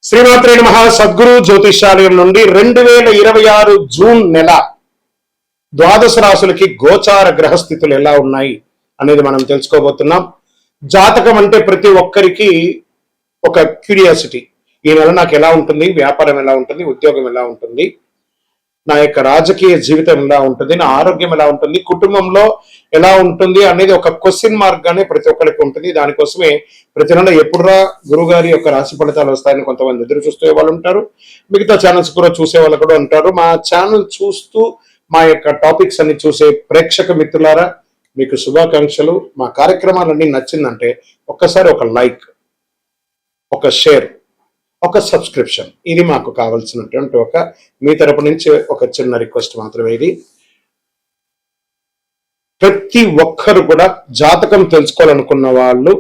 శ్రీమాత్రే నమః. సద్గురు జ్యోతిషాలయం నుండి 2026 జూన్ నెల ద్వాదశ రాశులకి గోచార గ్రహస్థితులు ఎలా ఉన్నాయి అనేది మనం తెలుసుకోబోతున్నాం. జాతకం అంటే ప్రతి ఒక్కరికి ఒక క్యూరియాసిటీ. ఈ నెల నాకు ఎలా ఉంటుంది, వ్యాపారం ఎలా ఉంటుంది, ఉద్యోగం ఎలా ఉంటుంది, నా యొక్క రాజకీయ జీవితం ఎలా ఉంటుంది, నా ఆరోగ్యం ఎలా ఉంటుంది, కుటుంబంలో ఎలా ఉంటుంది అనేది ఒక క్వశ్చన్ మార్క్ గానే ప్రతి ఒక్కరికి ఉంటుంది. దానికోసమే ప్రతి నెల ఎప్పుడురా గురుగారి యొక్క రాశి ఫలితాలు వస్తాయని కొంతమంది ఎదురు చూసే వాళ్ళు ఉంటారు. మిగతా ఛానల్స్ కూడా చూసే వాళ్ళు కూడా ఉంటారు. మా ఛానల్ చూస్తూ మా యొక్క టాపిక్స్ అన్ని చూసే ప్రేక్షక మిత్రులారా, మీకు శుభాకాంక్షలు. మా కార్యక్రమాలన్నీ నచ్చిందంటే ఒక్కసారి ఒక లైక్, ఒక షేర్, ఒక సబ్స్క్రిప్షన్, ఇది మాకు కావాల్సినటువంటి మీ తరపు నుంచి ఒక చిన్న రిక్వెస్ట్ మాత్రమే. ఇది ప్రతి ఒక్కరు కూడా జాతకం తెలుసుకోవాలనుకున్న వాళ్ళు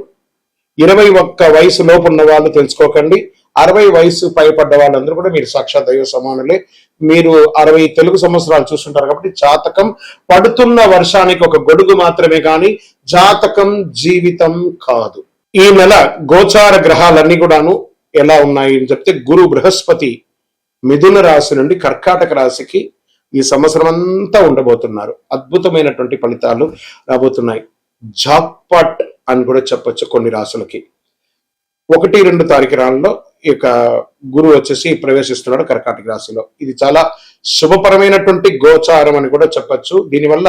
21 వయసు లోపు ఉన్న వాళ్ళు తెలుసుకోకండి. 60 వయసు పైపడ్డ వాళ్ళందరూ కూడా మీరు సాక్షాత్ దైవ సమానులే. మీరు 60 తెలుగు సంవత్సరాలు చూస్తుంటారు కాబట్టి జాతకం పడుతున్న వర్షానికి ఒక గొడుగు మాత్రమే కానీ జాతకం జీవితం కాదు. ఈ నెల గోచార గ్రహాలన్నీ కూడాను ఎలా ఉన్నాయి అని చెప్తే, గురు బృహస్పతి మిథున రాశి నుండి కర్కాటక రాశికి ఈ సంవత్సరం అంతా ఉండబోతున్నారు. అద్భుతమైనటువంటి ఫలితాలు రాబోతున్నాయి. జాక్పాట్ అని కూడా చెప్పొచ్చు కొన్ని రాశులకి. 1-2 తారీఖులలో ఈ యొక్క గురువు వచ్చేసి ప్రవేశిస్తున్నాడు కర్కాటక రాశిలో. ఇది చాలా శుభపరమైనటువంటి గోచారం అని కూడా చెప్పొచ్చు. దీనివల్ల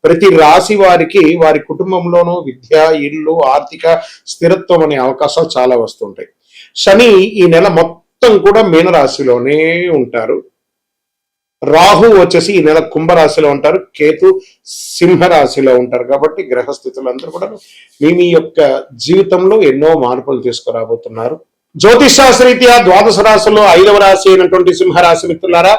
ప్రతి రాశి వారికి వారి కుటుంబంలోనూ విద్య, ఇల్లు, ఆర్థిక స్థిరత్వం అనే అవకాశాలు చాలా వస్తుంటాయి. శని ఈ నెల మొత్తం కూడా మీనరాశిలోనే ఉంటారు. రాహు వచ్చేసి ఈ నెల కుంభరాశిలో ఉంటారు. కేతు సింహరాశిలో ఉంటారు. కాబట్టి గ్రహస్థితులందరూ కూడా మీ యొక్క జీవితంలో ఎన్నో మార్పులు తీసుకురాబోతున్నారు. జ్యోతిష్ శాస్త్రరీత్యా ద్వాదశ రాశిలో 5వ రాశి అయినటువంటి సింహరాశి మిత్రులారా,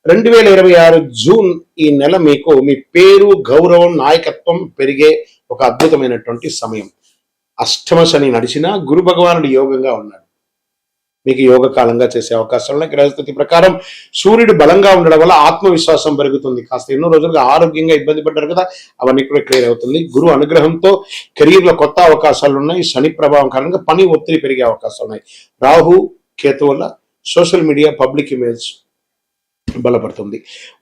2026 జూన్ ఈ నెల మీకు మీ పేరు, గౌరవం, నాయకత్వం పెరిగే ఒక అద్భుతమైనటువంటి సమయం. అష్టమ శని నడిచినా గురు భగవానుడు యోగంగా ఉన్నాడు. మీకు యోగ కాలంగా చేసే అవకాశాలు ఉన్నాయి. గ్రహస్థితి ప్రకారం సూర్యుడు బలంగా ఉండడం వల్ల ఆత్మవిశ్వాసం పెరుగుతుంది. కాస్త ఎన్నో రోజులుగా ఆరోగ్యంగా ఇబ్బంది పడ్డారు కదా, అవన్నీ కూడా క్లియర్ అవుతుంది. గురు అనుగ్రహంతో కెరీర్ లో కొత్త అవకాశాలు ఉన్నాయి. శని ప్రభావం కారణంగా పని ఒత్తిడి పెరిగే అవకాశాలు ఉన్నాయి. రాహు కేతు వల్ల సోషల్ మీడియా, పబ్లిక్ ఇమేజ్ బలపడుతుంది.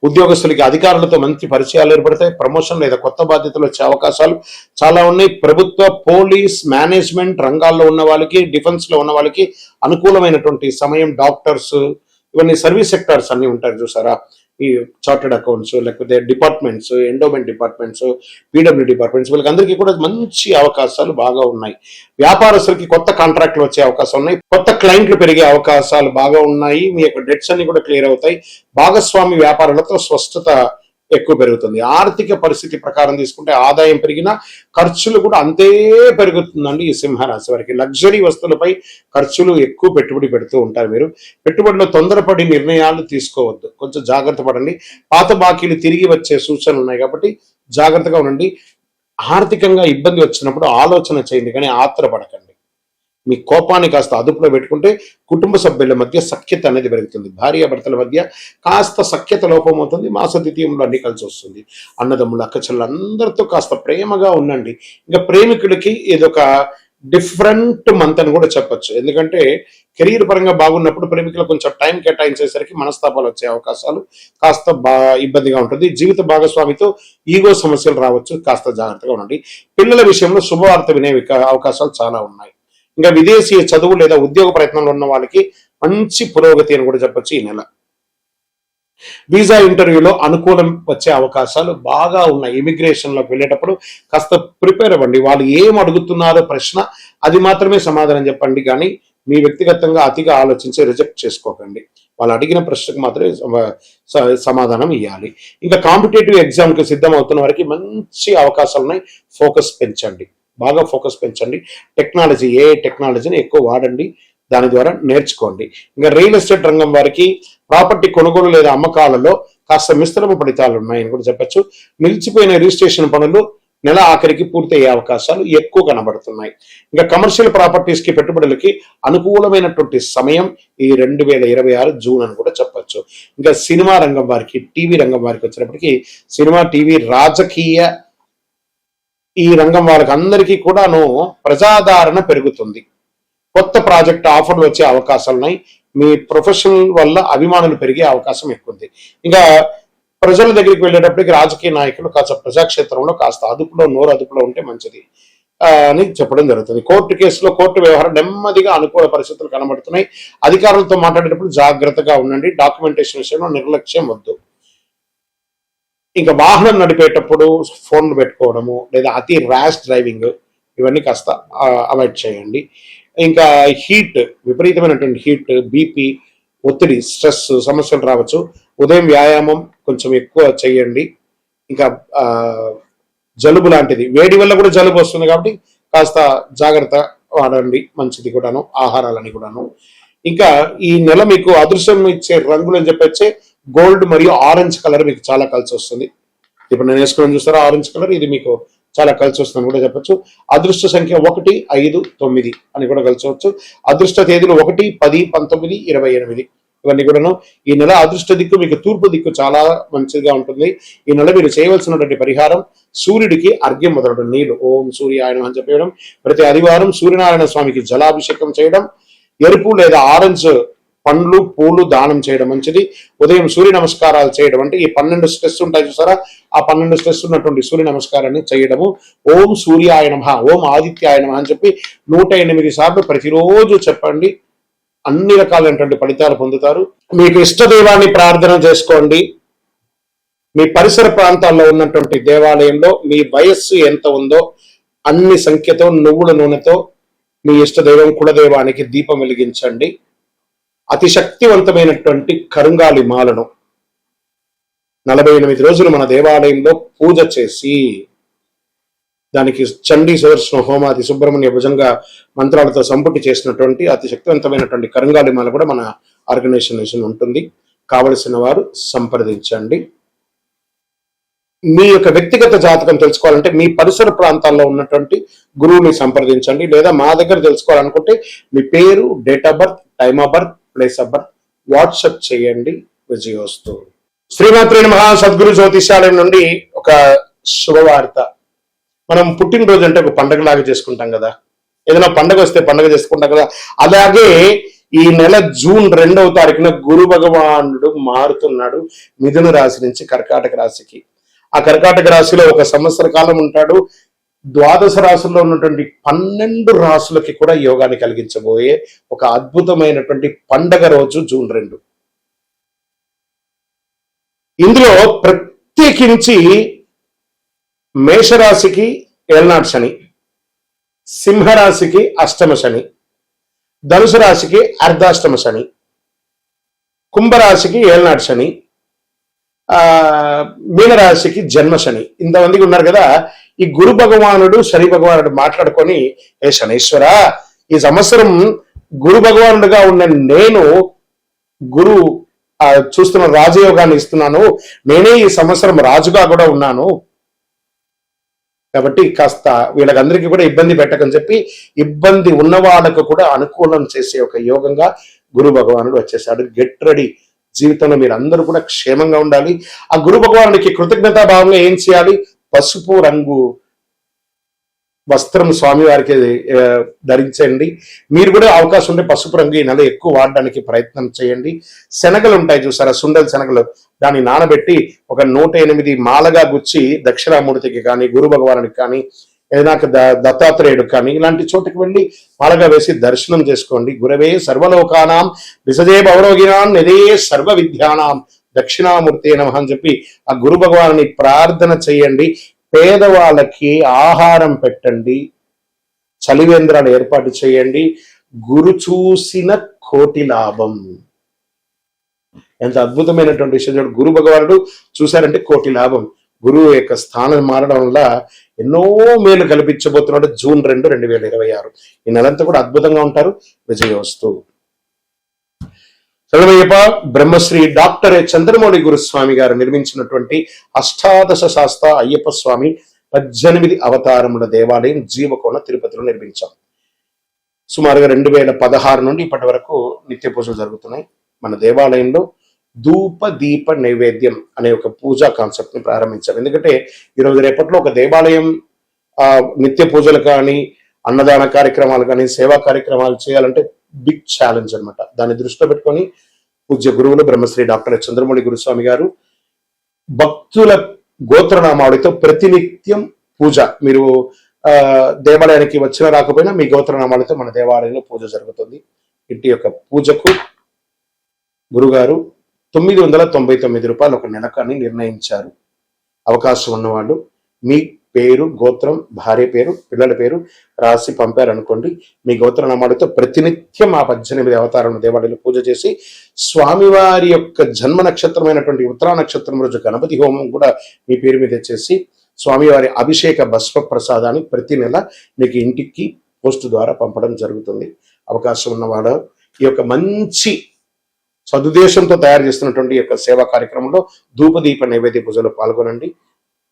ఉద్యోగస్తులకి అధికారులతో మంచి పరిచయాలు ఏర్పడతాయి. ప్రమోషన్ లేదా కొత్త బాధ్యతలు వచ్చే అవకాశాలు చాలా ఉన్నాయి. ప్రభుత్వ, పోలీస్, మేనేజ్మెంట్ రంగాల్లో ఉన్న వాళ్ళకి, డిఫెన్స్ లో ఉన్న వాళ్ళకి అనుకూలమైనటువంటి సమయం. డాక్టర్స్, ఇవన్నీ సర్వీస్ సెక్టార్స్ అన్ని ఉంటారు చూసారా, ఈ చార్టెడ్ అకౌంట్స్, లేకపోతే departments, endowment departments, PW departments, వీళ్ళకి అందరికీ కూడా మంచి అవకాశాలు బాగా ఉన్నాయి. వ్యాపారస్తులకి కొత్త కాంట్రాక్ట్లు వచ్చే అవకాశం ఉన్నాయి. కొత్త క్లయింట్లు పెరిగే అవకాశాలు బాగా ఉన్నాయి. మీ యొక్క డెట్స్ అన్ని కూడా క్లియర్ అవుతాయి. భాగస్వామి వ్యాపారాలతో స్పష్టత ఎక్కువ పెరుగుతుంది. ఆర్థిక పరిస్థితి ప్రకారం తీసుకుంటే ఆదాయం పెరిగినా ఖర్చులు కూడా అంతే పెరుగుతుందండి. ఈ సింహరాశి వారికి లగ్జరీ వస్తువులపై ఖర్చులు ఎక్కువ పెట్టుబడి పెడుతూ ఉంటారు. మీరు పెట్టుబడిలో తొందరపడి నిర్ణయాలు తీసుకోవద్దు, కొంచెం జాగ్రత్త పడండి. పాత బాకీలు తిరిగి వచ్చే సూచనలు ఉన్నాయి కాబట్టి జాగ్రత్తగా ఉండండి. ఆర్థికంగా ఇబ్బంది వచ్చినప్పుడు ఆలోచన చేయండి కానీ ఆత్రపడకండి. మీ కోపాన్ని కాస్త అదుపులో పెట్టుకుంటే కుటుంబ సభ్యుల మధ్య సఖ్యత అనేది పెరుగుతుంది. భార్యాభర్తల మధ్య కాస్త సఖ్యత లోపం అవుతుంది. మాస ద్వితీయంలో అన్ని కలిసి వస్తుంది. అన్నదమ్ములు, అక్కచెల్లెలు అందరితో కాస్త ప్రేమగా ఉండండి. ఇంకా ప్రేమికులకి ఇదొక డిఫరెంట్ మంత్ అని కూడా చెప్పొచ్చు. ఎందుకంటే కెరీర్ పరంగా బాగున్నప్పుడు ప్రేమికులకు కొంచెం టైం కేటాయించేసరికి మనస్తాపాలు వచ్చే అవకాశాలు కాస్త ఇబ్బందిగా ఉంటుంది. జీవిత భాగస్వామితో ఈగో సమస్యలు రావచ్చు, కాస్త జాగ్రత్తగా ఉండండి. పిల్లల విషయంలో శుభవార్త వినే అవకాశాలు చాలా ఉన్నాయి. ఇంకా విదేశీ చదువు లేదా ఉద్యోగ ప్రయత్నంలో ఉన్న వాళ్ళకి మంచి పురోగతి అని కూడా చెప్పొచ్చు. ఈ నెల వీసా ఇంటర్వ్యూలో అనుకూలం వచ్చే అవకాశాలు బాగా ఉన్నాయి. ఇమిగ్రేషన్ లోకి వెళ్ళేటప్పుడు కాస్త ప్రిపేర్ అవ్వండి. వాళ్ళు ఏం అడుగుతున్నారో ప్రశ్న, అది మాత్రమే సమాధానం చెప్పండి. కానీ మీ వ్యక్తిగతంగా అతిగా ఆలోచించి రిజెక్ట్ చేసుకోకండి. వాళ్ళు అడిగిన ప్రశ్నకు మాత్రమే సమాధానం ఇవ్వాలి. ఇంకా కాంపిటేటివ్ ఎగ్జామ్కి సిద్ధం అవుతున్న వారికి మంచి అవకాశాలు ఉన్నాయి. ఫోకస్ పెంచండి, బాగా ఫోకస్ పెంచండి. టెక్నాలజీ, ఏ టెక్నాలజీని ఎక్కువ వాడండి, దాని ద్వారా నేర్చుకోండి. ఇంకా రియల్ ఎస్టేట్ రంగం వారికి ప్రాపర్టీ కొనుగోలు లేదా అమ్మకాలలో కాస్త మిశ్రమ ఫలితాలు ఉన్నాయని కూడా చెప్పచ్చు. నిలిచిపోయిన రిజిస్ట్రేషన్ పనులు నెల ఆఖరికి పూర్తయ్యే అవకాశాలు ఎక్కువ కనబడుతున్నాయి. ఇంకా కమర్షియల్ ప్రాపర్టీస్ కి పెట్టుబడులకి అనుకూలమైనటువంటి సమయం ఈ 2026 జూన్ అని కూడా చెప్పచ్చు. ఇంకా సినిమా రంగం వారికి, టీవీ రంగం వారికి వచ్చినప్పటికీ సినిమా, టీవీ, రాజకీయ ఈ రంగం వాళ్ళకి అందరికీ కూడాను ప్రజాదరణ పెరుగుతుంది. కొత్త ప్రాజెక్ట్ ఆఫర్లు వచ్చే అవకాశాలు ఉన్నాయి. మీ ప్రొఫెషన్ వల్ల అభిమానులు పెరిగే అవకాశం ఎక్కువ ఉంది. ఇంకా ప్రజల దగ్గరికి వెళ్ళేటప్పటికి రాజకీయ నాయకులు కాస్త ప్రజాక్షేత్రంలో కాస్త నోరు అదుపులో ఉంటే మంచిది అని చెప్పడం జరుగుతుంది. కోర్టు కేసులో కోర్టు వ్యవహారం నెమ్మదిగా అనుకూల పరిస్థితులు కనబడుతున్నాయి. అధికారులతో మాట్లాడేటప్పుడు జాగ్రత్తగా ఉండండి. డాక్యుమెంటేషన్ విషయంలో నిర్లక్ష్యం వద్దు. ఇంకా వాహనం నడిపేటప్పుడు ఫోన్లు పెట్టుకోవడము లేదా అతి ర్యాష్ డ్రైవింగ్ ఇవన్నీ కాస్త అవాయిడ్ చేయండి. ఇంకా విపరీతమైనటువంటి హీట్, బీపీ, ఒత్తిడి, స్ట్రెస్ సమస్యలు రావచ్చు. ఉదయం వ్యాయామం కొంచెం ఎక్కువ చేయండి. ఇంకా జలుబు లాంటిది, వేడి వల్ల కూడా జలుబు వస్తుంది కాబట్టి కాస్త జాగ్రత్త వాడండి. మంచిది కూడాను, ఆహారాలని కూడాను. ఇంకా ఈ నెల మీకు అదృశ్యం ఇచ్చే రంగులు అని చెప్పొచ్చే గోల్డ్ మరియు ఆరెంజ్ కలర్ మీకు చాలా కలిసి వస్తుంది. ఇప్పుడు నేను వేసుకుని చూస్తారా ఆరెంజ్ కలర్, ఇది మీకు చాలా కలిసి వస్తుందని కూడా చెప్పొచ్చు. అదృష్ట సంఖ్య 1, 5, 9 అని కూడా కలిసవచ్చు. అదృష్ట తేదీలు 1, 10, 19, 28 ఇవన్నీ కూడాను. ఈ నెల అదృష్ట దిక్కు మీకు తూర్పు దిక్కు చాలా మంచిగా ఉంటుంది. ఈ నెల మీరు చేయవలసినటువంటి పరిహారం సూర్యుడికి అర్ఘ్యం మొదలడం, నీళ్లు ఓం సూర్యాయ నమః అని చెప్పడం, ప్రతి ఆదివారం సూర్యనారాయణ స్వామికి జలాభిషేకం చేయడం, ఎరుపు లేదా ఆరెంజ్ పండ్లు పూలు దానం చేయడం మంచిది. ఉదయం సూర్య నమస్కారాలు చేయడం, అంటే ఈ 12 స్ట్రెస్ ఉంటాయి చూసారా, ఆ 12 స్ట్రెస్ ఉన్నటువంటి సూర్య నమస్కారాన్ని చేయడము. ఓం సూర్యాయ నమః, ఓం ఆదిత్యాయ నమః అని చెప్పి 108 సార్లు ప్రతిరోజు చెప్పండి. అన్ని రకాలైనటువంటి ఫలితాలు పొందుతారు. మీకు ఇష్ట దైవాన్ని ప్రార్థన చేసుకోండి. మీ పరిసర ప్రాంతాల్లో ఉన్నటువంటి దేవాలయంలో మీ వయస్సు ఎంత ఉందో అన్ని సంఖ్యతో నువ్వుల నూనెతో మీ ఇష్ట దైవం కులదైవానికి దీపం వెలిగించండి. అతి శక్తివంతమైనటువంటి కరుంగాలి మాలను 48 రోజులు మన దేవాలయంలో పూజ చేసి దానికి చండీ సుదర్శన హోమాది సుబ్రహ్మణ్య భుజంగా మంత్రాలతో సంపుటి చేసినటువంటి అతి శక్తివంతమైనటువంటి కరుంగాలి మాల కూడా మన ఆర్గనైజేషన్ ఉంటుంది. కావలసిన వారు సంప్రదించండి. మీ యొక్క వ్యక్తిగత జాతకం తెలుసుకోవాలంటే మీ పరిసర ప్రాంతాల్లో ఉన్నటువంటి గురువుని సంప్రదించండి. లేదా మా దగ్గర తెలుసుకోవాలనుకుంటే మీ పేరు, date of birth, time of birth, place of birth WhatsApp చేయండి. విజయోస్తు. శ్రీమాత్రే నమః. సద్గురు జ్యోతిషాలయం నుండి ఒక శుభవార్త. మనం పుట్టినరోజు అంటే ఒక పండగలాగా చేసుకుంటాం కదా, ఏదైనా పండగ వస్తే పండగ చేసుకుంటాం కదా, అలాగే ఈ నెల జూన్ 2వ తారీఖున గురు భగవానుడు మారుతున్నాడు మిథున రాశి నుంచి కర్కాటక రాశికి. ఆ కర్కాటక రాశిలో ఒక సంవత్సర కాలం ఉంటాడు. ద్వాదశ రాశుల్లో ఉన్నటువంటి 12 రాశులకి కూడా యోగాన్ని కలిగించబోయే ఒక అద్భుతమైనటువంటి పండగ రోజు జూన్ 2. ఇందులో ప్రత్యేకించి మేషరాశికి ఏళ్నాడు శని, సింహరాశికి అష్టమ శని, ధనుసు రాశికి అర్ధాష్టమ శని, కుంభరాశికి ఏళ్నాడు శని, మీనరాశికి జన్మ శని. ఇంతమందికి ఉన్నారు కదా. ఈ గురు భగవానుడు శని భగవానుడు మాట్లాడుకొని, ఏ శనీశ్వర, ఈ సంవత్సరం గురు భగవానుడుగా ఉన్న నేను గురు చూస్తున్న రాజయోగాన్ని ఇస్తున్నాను, నేనే ఈ సంవత్సరం రాజుగా కూడా ఉన్నాను, కాబట్టి కాస్త వీళ్ళకందరికీ కూడా ఇబ్బంది పెట్టకని చెప్పి ఇబ్బంది ఉన్న వాళ్ళకు కూడా అనుకూలం చేసే ఒక యోగంగా గురు భగవానుడు వచ్చేసాడు. Get ready. జీవితంలో మీరు అందరూ కూడా క్షేమంగా ఉండాలి. ఆ గురు భగవానుడికి కృతజ్ఞతా భావంగా ఏం చేయాలి? పసుపు రంగు వస్త్రం స్వామివారికి ధరించండి. మీరు కూడా అవకాశం ఉంటే పసుపు రంగు ఈ నెల ఎక్కువ వాడడానికి ప్రయత్నం చేయండి. శనగలు ఉంటాయి చూసారా, సుండల శనగలు, దాన్ని నానబెట్టి ఒక 108 మాలగా గుచ్చి దక్షిణామూర్తికి కానీ గురు భగవానుడికి కానీ ఏదైనా దత్తాత్రేయుడికి కానీ ఇలాంటి చోటుకి వెళ్ళి మాలగా వేసి దర్శనం చేసుకోండి. గురవే సర్వలోకానాం విసజే భవరోగినాం నిదే సర్వ విద్యానాం దక్షిణామూర్తి నమః అని చెప్పి ఆ గురు భగవానుని ప్రార్థన చేయండి. పేదవాళ్ళకి ఆహారం పెట్టండి. చలివేంద్రాలు ఏర్పాటు చేయండి. గురు చూసిన కోటి లాభం. ఎంత అద్భుతమైనటువంటి విషయం. గురు భగవానుడు చూశారంటే కోటి లాభం. గురువు యొక్క స్థానం మారడం వల్ల ఎన్నో మేలు కల్పించబోతున్నాడు. జూన్ 2, 2026 ఈ నెలంతా కూడా అద్భుతంగా ఉంటారు. విజయోస్తు. చదవయ్యప్ప బ్రహ్మశ్రీ డాక్టర్ చంద్రమౌళి గురుస్వామి గారు నిర్మించినటువంటి అష్టాదశ శాస్త్ర అయ్యప్ప స్వామి 18 అవతారముల దేవాలయం జీవకోణ తిరుపతిలో నిర్మించాం. సుమారుగా 2016 నుండి ఇప్పటి వరకు నిత్య పూజలు జరుగుతున్నాయి. మన దేవాలయంలో ధూప దీప నైవేద్యం అనే ఒక పూజా కాన్సెప్ట్ ని ప్రారంభించాం. ఎందుకంటే ఈరోజు రేపట్లో ఒక దేవాలయం నిత్య పూజలు కానీ అన్నదాన కార్యక్రమాలు కానీ సేవా కార్యక్రమాలు చేయాలంటే బిగ్ ఛాలెంజ్ అన్నమాట. దాన్ని దృష్టిలో పెట్టుకొని పూజ్య గురువులు బ్రహ్మశ్రీ డాక్టర్ చంద్రమౌళి గురుస్వామి గారు భక్తుల గోత్రనామావళితో ప్రతినిత్యం పూజ, మీరు దేవాలయానికి వచ్చినా రాకపోయినా మీ గోత్రనామాలతో మన దేవాలయంలో పూజ జరుగుతుంది. ఇంటి యొక్క పూజకు గురుగారు 999 రూపాయలు ఒక నెలకని నిర్ణయించారు. అవకాశం ఉన్నవాళ్ళు మీ పేరు, గోత్రం, భార్య పేరు, పిల్లల పేరు రాసి పంపారనుకోండి, మీ గోత్రనామాలతో ప్రతినిత్యం ఆ 18 అవతారాలను దేవాలయంలో పూజ చేసి స్వామివారి యొక్క జన్మ నక్షత్రమైనటువంటి ఉత్తరా నక్షత్రం రోజు గణపతి హోమం కూడా మీ పేరు మీద చేసి స్వామివారి అభిషేక భస్మ ప్రసాదాన్ని ప్రతి నెల మీకు ఇంటికి పోస్ట్ ద్వారా పంపడం జరుగుతుంది. అవకాశం ఉన్నవాడు ఈ యొక్క మంచి సదుద్దేశంతో తయారు చేస్తున్నటువంటి యొక్క సేవా కార్యక్రమంలో ధూపదీప నైవేద్య పూజలో పాల్గొనండి.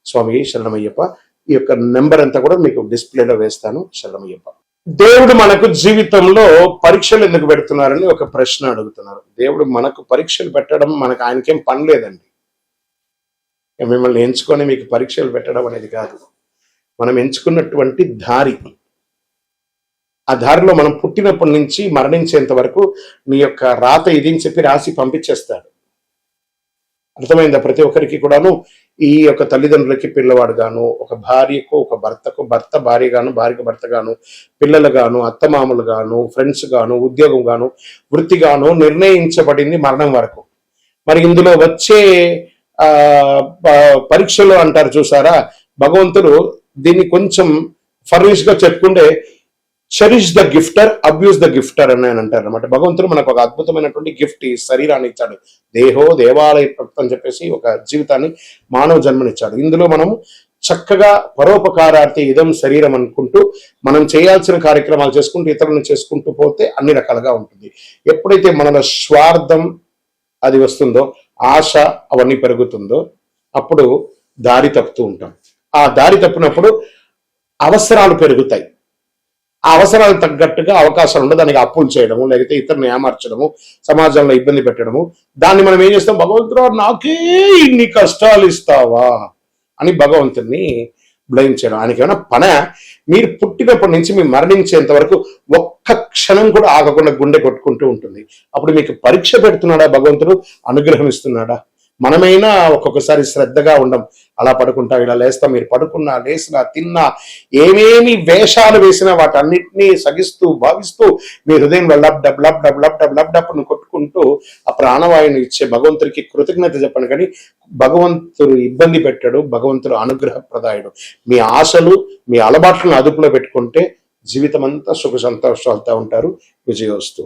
స్వామి శరణమయ్యప్ప. ఈ యొక్క నెంబర్ అంతా కూడా మీకు డిస్ప్లేలో వేస్తాను. శరణమయ్యప్ప. దేవుడు మనకు జీవితంలో పరీక్షలు ఎందుకు పెడుతున్నారని ఒక ప్రశ్న అడుగుతున్నారు. దేవుడు మనకు పరీక్షలు పెట్టడం మనకు ఆయనకేం పని లేదండి. మిమ్మల్ని ఎంచుకొని మీకు పరీక్షలు పెట్టడం అనేది కాదు. మనం ఎంచుకున్నటువంటి దారి, ఆ దారిలో మనం పుట్టినప్పటి నుంచి మరణించేంత వరకు నీ యొక్క రాత ఇది అని చెప్పి రాసి పంపించేస్తాడు. అర్థమైందా? ప్రతి ఒక్కరికి కూడాను ఈ యొక్క తల్లిదండ్రులకి పిల్లవాడు గాను, ఒక భార్యకు ఒక భర్తకు భర్త భార్య గాను, భార్యకు భర్త గాను, పిల్లలు గాను, అత్తమామలు గాను, ఫ్రెండ్స్ గాను, ఉద్యోగం గాను, వృత్తి గాను నిర్ణయించబడింది మరణం వరకు. మరి ఇందులో వచ్చే పరీక్షలు అంటారు చూసారా, భగవంతుడు దీన్ని కొంచెం ఫర్నిష్ గా చెప్పుకుంటే చెరిష్ ద గిఫ్టర్, అబ్యూస్ ద గిఫ్టర్ అని అంటారు అనమాట. భగవంతుడు మనకు ఒక అద్భుతమైనటువంటి గిఫ్ట్, ఈ శరీరాన్ని ఇచ్చాడు. దేహో దేవాలయ ప్రక్త అని చెప్పేసి ఒక జీవితాన్ని, మానవ జన్మనిచ్చాడు. ఇందులో మనం చక్కగా పరోపకారార్థి ఇదం శరీరం అనుకుంటూ మనం చేయాల్సిన కార్యక్రమాలు చేసుకుంటూ ఇతరులను చేసుకుంటూ పోతే అన్ని రకాలుగా ఉంటుంది. ఎప్పుడైతే మనలో స్వార్థం అది వస్తుందో, ఆశ అవన్నీ పెరుగుతుందో, అప్పుడు దారి తప్పుతూ ఉంటాం. ఆ దారి తప్పినప్పుడు అవసరాలు పెరుగుతాయి. ఆ అవసరాలకు తగ్గట్టుగా అవకాశాలు ఉండదు. దానికి అప్పులు చేయడము, లేకపోతే ఇతరులను ఏమార్చడము, సమాజంలో ఇబ్బంది పెట్టడము. దాన్ని మనం ఏం చేస్తాం, భగవంతుడు నాకే ఇన్ని కష్టాలు ఇస్తావా అని భగవంతుడిని బ్లేమ్ చేయడం. ఆయనకి ఏమైనా పన? మీరు పుట్టినప్పటి నుంచి మీరు మరణించేంత వరకు ఒక్క క్షణం కూడా ఆగకుండా గుండె కొట్టుకుంటూ ఉంటుంది. అప్పుడు మీకు పరీక్ష పెడుతున్నాడా భగవంతుడు, అనుగ్రహం ఇస్తున్నాడా? మనమైనా ఒక్కొక్కసారి శ్రద్ధగా ఉండం. అలా పడుకుంటా, ఇలా లేస్తాం. మీరు పడుకున్నా, లేసినా, తిన్నా, ఏమేమి వేషాలు వేసినా వాటన్నిటినీ సగిస్తూ భావిస్తూ మీ హృదయంలో lub dub lub dub lub dub lub డబ్ను కొట్టుకుంటూ ఆ ప్రాణవాయుని ఇచ్చే భగవంతుడికి కృతజ్ఞత చెప్పండి. కానీ భగవంతుడు ఇబ్బంది పెట్టాడు, భగవంతుడు అనుగ్రహప్రదాయుడు. మీ ఆశలు, మీ అలవాట్లను అదుపులో పెట్టుకుంటే జీవితం అంతా సుఖ సంతోషాలతో ఉంటారు. విజయోస్తు.